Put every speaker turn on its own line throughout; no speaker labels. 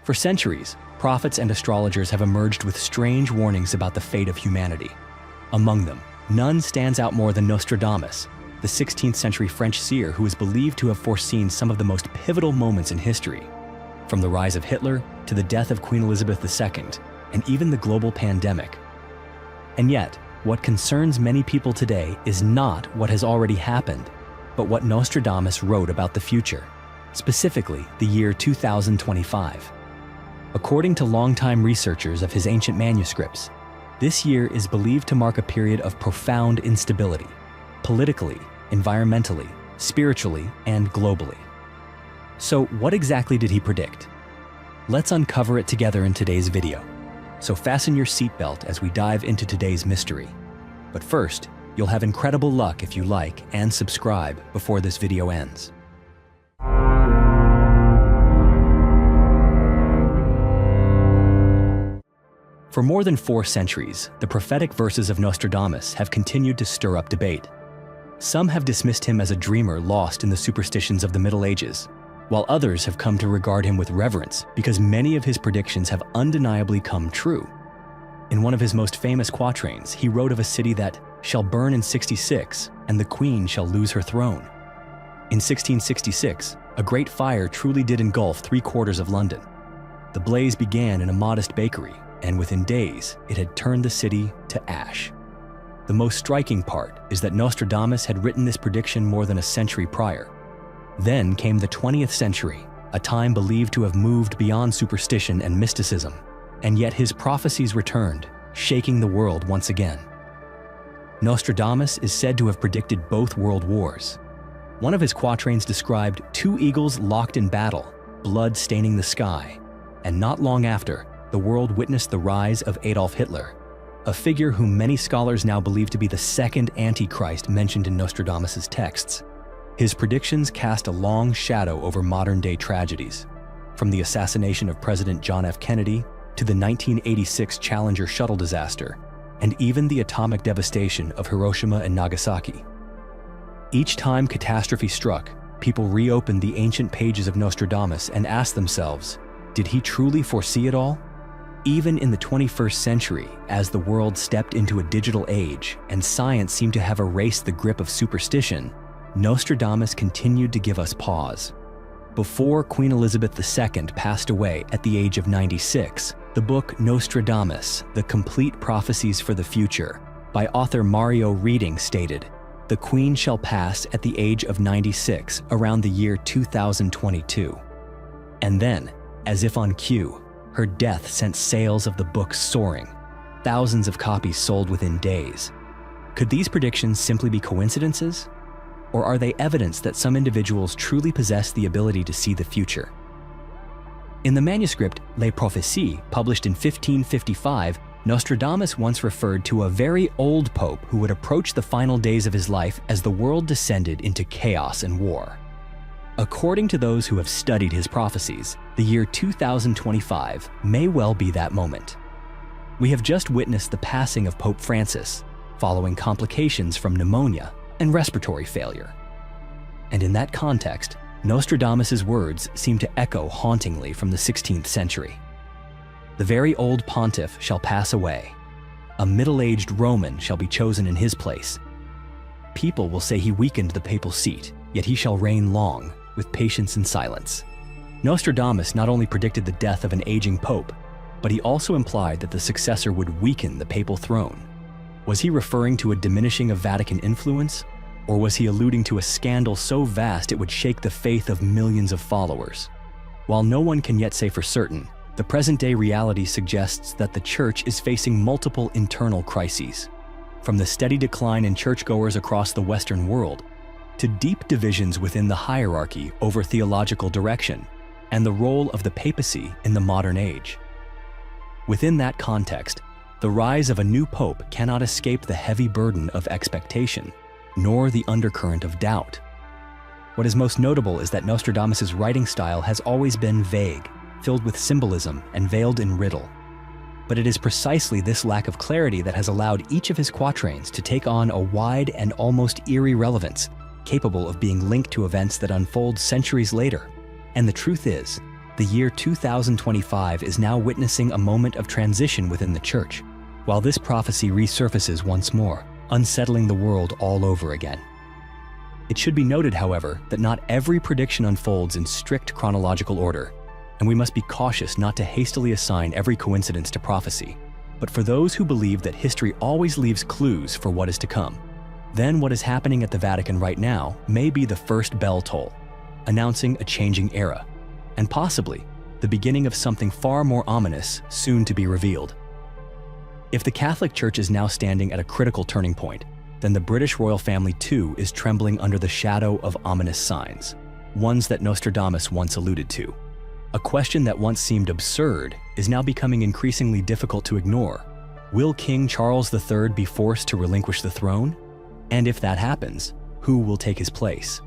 For centuries, prophets and astrologers have emerged with strange warnings about the fate of humanity. Among them, none stands out more than Nostradamus, the 16th century French seer who is believed to have foreseen some of the most pivotal moments in history, from the rise of Hitler to the death of Queen Elizabeth II, and even the global pandemic. And yet, what concerns many people today is not what has already happened, but what Nostradamus wrote about the future, specifically the year 2025. According to longtime researchers of his ancient manuscripts, this year is believed to mark a period of profound instability, politically, environmentally, spiritually, and globally. So what exactly did he predict? Let's uncover it together in today's video. So fasten your seatbelt as we dive into today's mystery. But first, you'll have incredible luck if you like and subscribe before this video ends. For more than 4 centuries, the prophetic verses of Nostradamus have continued to stir up debate. Some have dismissed him as a dreamer lost in the superstitions of the Middle Ages, while others have come to regard him with reverence because many of his predictions have undeniably come true. In one of his most famous quatrains, he wrote of a city that shall burn in 66, and the queen shall lose her throne. In 1666, a great fire truly did engulf 3/4 of London. The blaze began in a modest bakery, and within days, it had turned the city to ash. The most striking part is that Nostradamus had written this prediction more than a century prior. Then came the 20th century, a time believed to have moved beyond superstition and mysticism, and yet his prophecies returned, shaking the world once again. Nostradamus is said to have predicted both world wars. One of his quatrains described 2 eagles locked in battle, blood staining the sky, and not long after, the world witnessed the rise of Adolf Hitler, a figure whom many scholars now believe to be the second Antichrist mentioned in Nostradamus's texts. His predictions cast a long shadow over modern-day tragedies, from the assassination of President John F. Kennedy to the 1986 Challenger shuttle disaster, and even the atomic devastation of Hiroshima and Nagasaki. Each time catastrophe struck, people reopened the ancient pages of Nostradamus and asked themselves, did he truly foresee it all? Even in the 21st century, as the world stepped into a digital age and science seemed to have erased the grip of superstition, Nostradamus continued to give us pause. Before Queen Elizabeth II passed away at the age of 96, the book Nostradamus, The Complete Prophecies for the Future, by author Mario Reading stated, "The Queen shall pass at the age of 96 around the year 2022. And then, as if on cue, her death sent sales of the book soaring, thousands of copies sold within days. Could these predictions simply be coincidences? Or are they evidence that some individuals truly possess the ability to see the future? In the manuscript Les Prophéties, published in 1555, Nostradamus once referred to a very old pope who would approach the final days of his life as the world descended into chaos and war. According to those who have studied his prophecies, the year 2025 may well be that moment. We have just witnessed the passing of Pope Francis, following complications from pneumonia and respiratory failure. And in that context, Nostradamus's words seem to echo hauntingly from the 16th century. The very old pontiff shall pass away. A middle-aged Roman shall be chosen in his place. People will say he weakened the papal seat, yet he shall reign long, with patience and silence. Nostradamus not only predicted the death of an aging pope, but he also implied that the successor would weaken the papal throne. Was he referring to a diminishing of Vatican influence, or was he alluding to a scandal so vast it would shake the faith of millions of followers? While no one can yet say for certain, the present-day reality suggests that the Church is facing multiple internal crises, from the steady decline in churchgoers across the Western world to deep divisions within the hierarchy over theological direction and the role of the papacy in the modern age. Within that context, the rise of a new pope cannot escape the heavy burden of expectation, nor the undercurrent of doubt. What is most notable is that Nostradamus's writing style has always been vague, filled with symbolism and veiled in riddle. But it is precisely this lack of clarity that has allowed each of his quatrains to take on a wide and almost eerie relevance, capable of being linked to events that unfold centuries later. And the truth is, the year 2025 is now witnessing a moment of transition within the Church, while this prophecy resurfaces once more, unsettling the world all over again. It should be noted, however, that not every prediction unfolds in strict chronological order, and we must be cautious not to hastily assign every coincidence to prophecy. But for those who believe that history always leaves clues for what is to come, then what is happening at the Vatican right now may be the first bell toll, announcing a changing era, and possibly the beginning of something far more ominous soon to be revealed. If the Catholic Church is now standing at a critical turning point, then the British royal family too is trembling under the shadow of ominous signs, ones that Nostradamus once alluded to. A question that once seemed absurd is now becoming increasingly difficult to ignore. Will King Charles III be forced to relinquish the throne? And if that happens, who will take his place?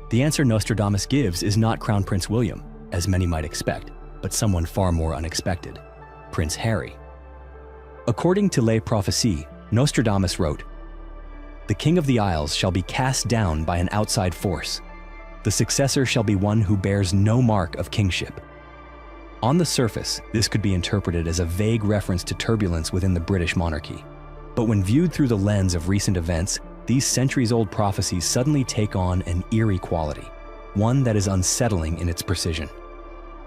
The answer Nostradamus gives is not Crown Prince William, as many might expect, but someone far more unexpected: Prince Harry. According to Les Prophéties, Nostradamus wrote, "The King of the Isles shall be cast down by an outside force. The successor shall be one who bears no mark of kingship." On the surface, this could be interpreted as a vague reference to turbulence within the British monarchy. But when viewed through the lens of recent events, these centuries-old prophecies suddenly take on an eerie quality, one that is unsettling in its precision.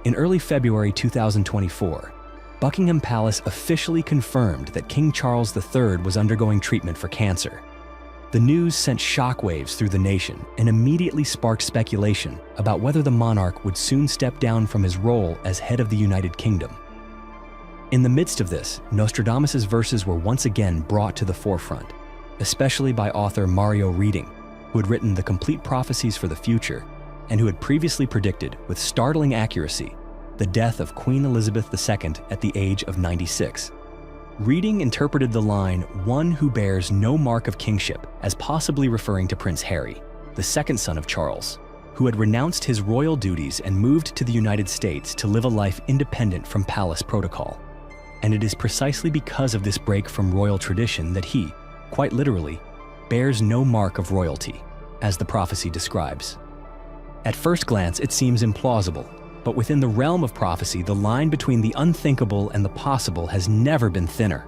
In early February 2024, Buckingham Palace officially confirmed that King Charles III was undergoing treatment for cancer. The news sent shockwaves through the nation and immediately sparked speculation about whether the monarch would soon step down from his role as head of the United Kingdom. In the midst of this, Nostradamus' verses were once again brought to the forefront, especially by author Mario Reading, who had written the complete prophecies for the future and who had previously predicted, with startling accuracy, the death of Queen Elizabeth II at the age of 96. Reading interpreted the line, "one who bears no mark of kingship," as possibly referring to Prince Harry, the second son of Charles, who had renounced his royal duties and moved to the United States to live a life independent from palace protocol. And it is precisely because of this break from royal tradition that he, quite literally, bears no mark of royalty, as the prophecy describes. At first glance, it seems implausible, but within the realm of prophecy, the line between the unthinkable and the possible has never been thinner.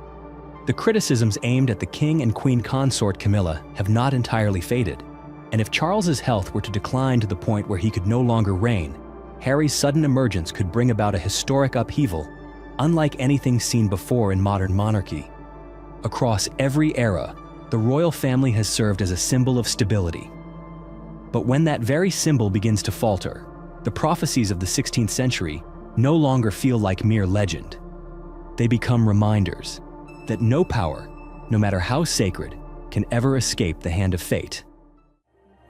The criticisms aimed at the king and queen consort Camilla have not entirely faded, and if Charles's health were to decline to the point where he could no longer reign, Harry's sudden emergence could bring about a historic upheaval unlike anything seen before in modern monarchy. Across every era, the royal family has served as a symbol of stability. But when that very symbol begins to falter, the prophecies of the 16th century no longer feel like mere legend. They become reminders that no power, no matter how sacred, can ever escape the hand of fate.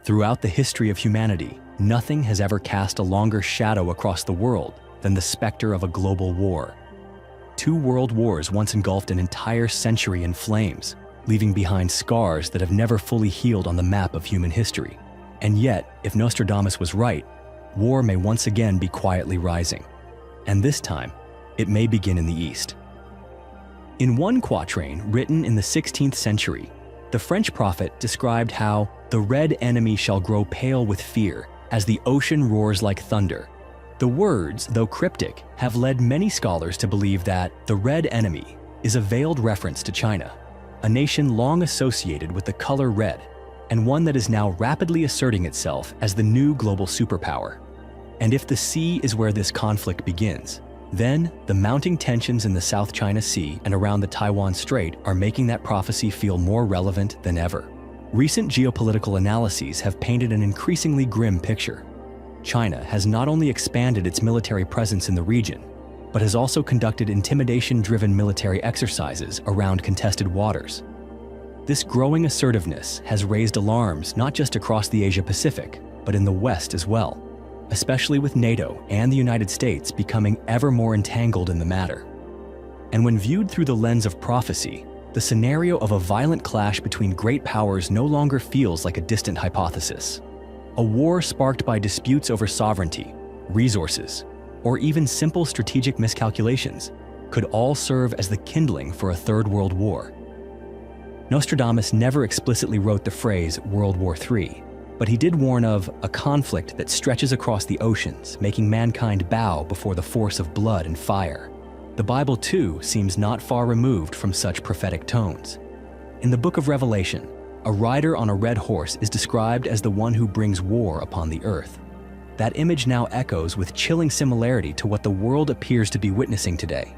Throughout the history of humanity, nothing has ever cast a longer shadow across the world than the specter of a global war. 2 world wars once engulfed an entire century in flames, leaving behind scars that have never fully healed on the map of human history. And yet, if Nostradamus was right, war may once again be quietly rising. And this time, it may begin in the East. In one quatrain written in the 16th century, the French prophet described how the red enemy shall grow pale with fear as the ocean roars like thunder. The words, though cryptic, have led many scholars to believe that the red enemy is a veiled reference to China, a nation long associated with the color red, and one that is now rapidly asserting itself as the new global superpower. And if the sea is where this conflict begins, then the mounting tensions in the South China Sea and around the Taiwan Strait are making that prophecy feel more relevant than ever. Recent geopolitical analyses have painted an increasingly grim picture. China has not only expanded its military presence in the region, but has also conducted intimidation-driven military exercises around contested waters. This growing assertiveness has raised alarms not just across the Asia-Pacific, but in the West as well, especially with NATO and the United States becoming ever more entangled in the matter. And when viewed through the lens of prophecy, the scenario of a violent clash between great powers no longer feels like a distant hypothesis. A war sparked by disputes over sovereignty, resources, or even simple strategic miscalculations could all serve as the kindling for a third world war. Nostradamus never explicitly wrote the phrase World War III, But he did warn of a conflict that stretches across the oceans, making mankind bow before the force of blood and fire. The Bible, too, seems not far removed from such prophetic tones. In the book of Revelation, a rider on a red horse is described as the one who brings war upon the earth. That image now echoes with chilling similarity to what the world appears to be witnessing today.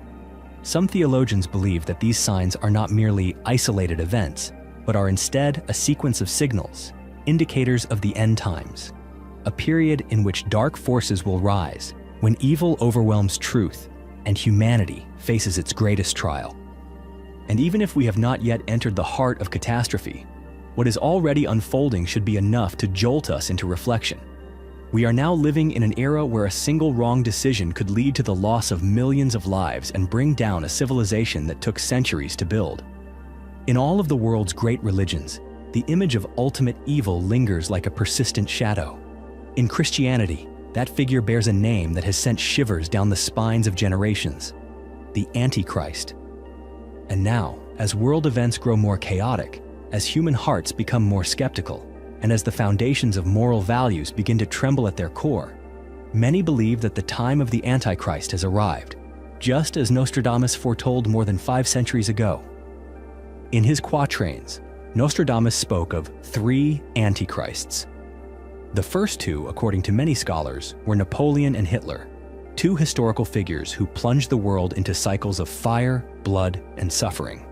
Some theologians believe that these signs are not merely isolated events, but are instead a sequence of signals, indicators of the end times, a period in which dark forces will rise, when evil overwhelms truth and humanity faces its greatest trial. And even if we have not yet entered the heart of catastrophe, what is already unfolding should be enough to jolt us into reflection. We are now living in an era where a single wrong decision could lead to the loss of millions of lives and bring down a civilization that took centuries to build. In all of the world's great religions, the image of ultimate evil lingers like a persistent shadow. In Christianity, that figure bears a name that has sent shivers down the spines of generations: the Antichrist. And now, as world events grow more chaotic, as human hearts become more skeptical, and as the foundations of moral values begin to tremble at their core, many believe that the time of the Antichrist has arrived, just as Nostradamus foretold more than 5 centuries ago. In his quatrains, Nostradamus spoke of 3 Antichrists. The first 2, according to many scholars, were Napoleon and Hitler, 2 historical figures who plunged the world into cycles of fire, blood, and suffering.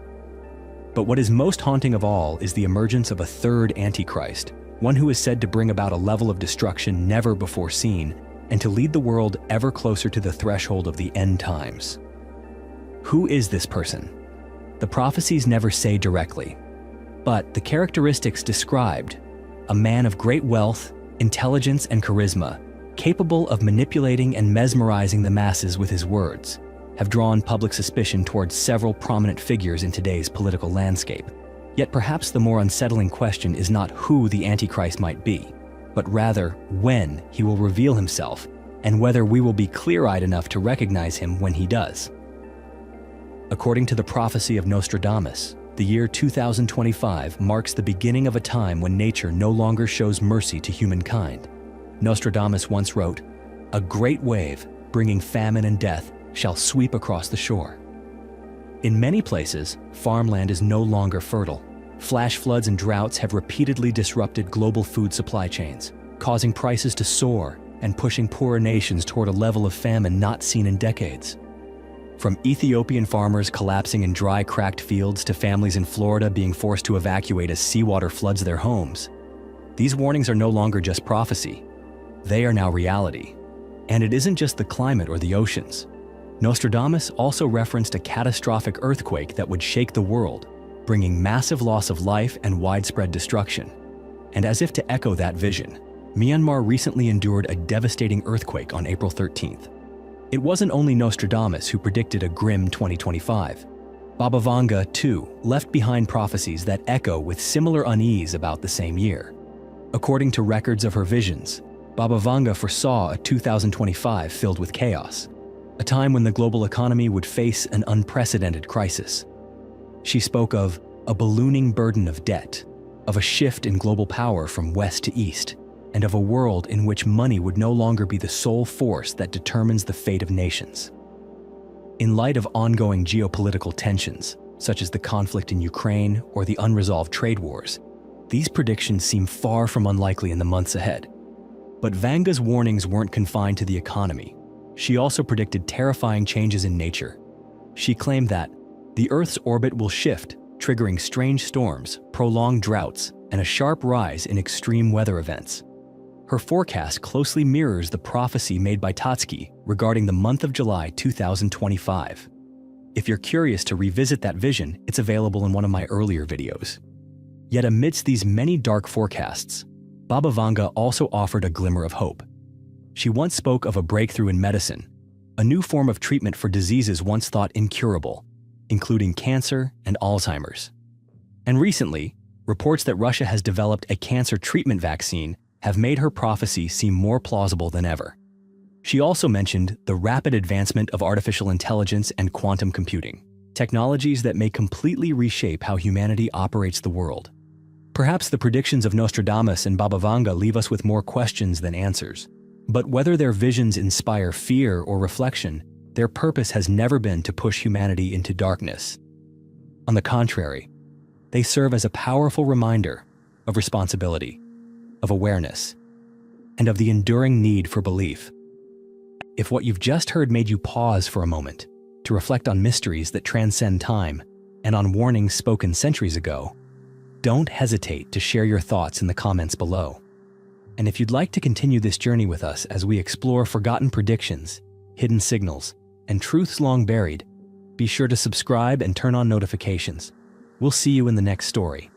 But what is most haunting of all is the emergence of a 3rd Antichrist, one who is said to bring about a level of destruction never before seen, and to lead the world ever closer to the threshold of the end times. Who is this person? The prophecies never say directly, but the characteristics described: a man of great wealth, intelligence, and charisma, capable of manipulating and mesmerizing the masses with his words, have drawn public suspicion towards several prominent figures in today's political landscape. Yet perhaps the more unsettling question is not who the Antichrist might be, but rather when he will reveal himself, and whether we will be clear-eyed enough to recognize him when he does. According to the prophecy of Nostradamus, the year 2025 marks the beginning of a time when nature no longer shows mercy to humankind. Nostradamus once wrote, "A great wave, bringing famine and death, shall sweep across the shore." In many places, farmland is no longer fertile. Flash floods and droughts have repeatedly disrupted global food supply chains, causing prices to soar and pushing poorer nations toward a level of famine not seen in decades. From Ethiopian farmers collapsing in dry, cracked fields to families in Florida being forced to evacuate as seawater floods their homes, these warnings are no longer just prophecy. They are now reality. And it isn't just the climate or the oceans. Nostradamus also referenced a catastrophic earthquake that would shake the world, bringing massive loss of life and widespread destruction. And as if to echo that vision, Myanmar recently endured a devastating earthquake on April 13th. It wasn't only Nostradamus who predicted a grim 2025. Baba Vanga, too, left behind prophecies that echo with similar unease about the same year. According to records of her visions, Baba Vanga foresaw a 2025 filled with chaos, a time when the global economy would face an unprecedented crisis. She spoke of a ballooning burden of debt, of a shift in global power from west to east, and of a world in which money would no longer be the sole force that determines the fate of nations. In light of ongoing geopolitical tensions, such as the conflict in Ukraine or the unresolved trade wars, these predictions seem far from unlikely in the months ahead. But Vanga's warnings weren't confined to the economy. She also predicted terrifying changes in nature. She claimed that the Earth's orbit will shift, triggering strange storms, prolonged droughts, and a sharp rise in extreme weather events. Her forecast closely mirrors the prophecy made by Tatsuki regarding the month of July 2025. If you're curious to revisit that vision, it's available in one of my earlier videos. Yet amidst these many dark forecasts, Baba Vanga also offered a glimmer of hope. She once spoke of a breakthrough in medicine, a new form of treatment for diseases once thought incurable, including cancer and Alzheimer's. And recently, reports that Russia has developed a cancer treatment vaccine have made her prophecy seem more plausible than ever. She also mentioned the rapid advancement of artificial intelligence and quantum computing, technologies that may completely reshape how humanity operates the world. Perhaps the predictions of Nostradamus and Baba Vanga leave us with more questions than answers. But whether their visions inspire fear or reflection, their purpose has never been to push humanity into darkness. On the contrary, they serve as a powerful reminder of responsibility, of awareness, and of the enduring need for belief. If what you've just heard made you pause for a moment to reflect on mysteries that transcend time and on warnings spoken centuries ago, don't hesitate to share your thoughts in the comments below. And if you'd like to continue this journey with us as we explore forgotten predictions, hidden signals, and truths long buried, be sure to subscribe and turn on notifications. We'll see you in the next story.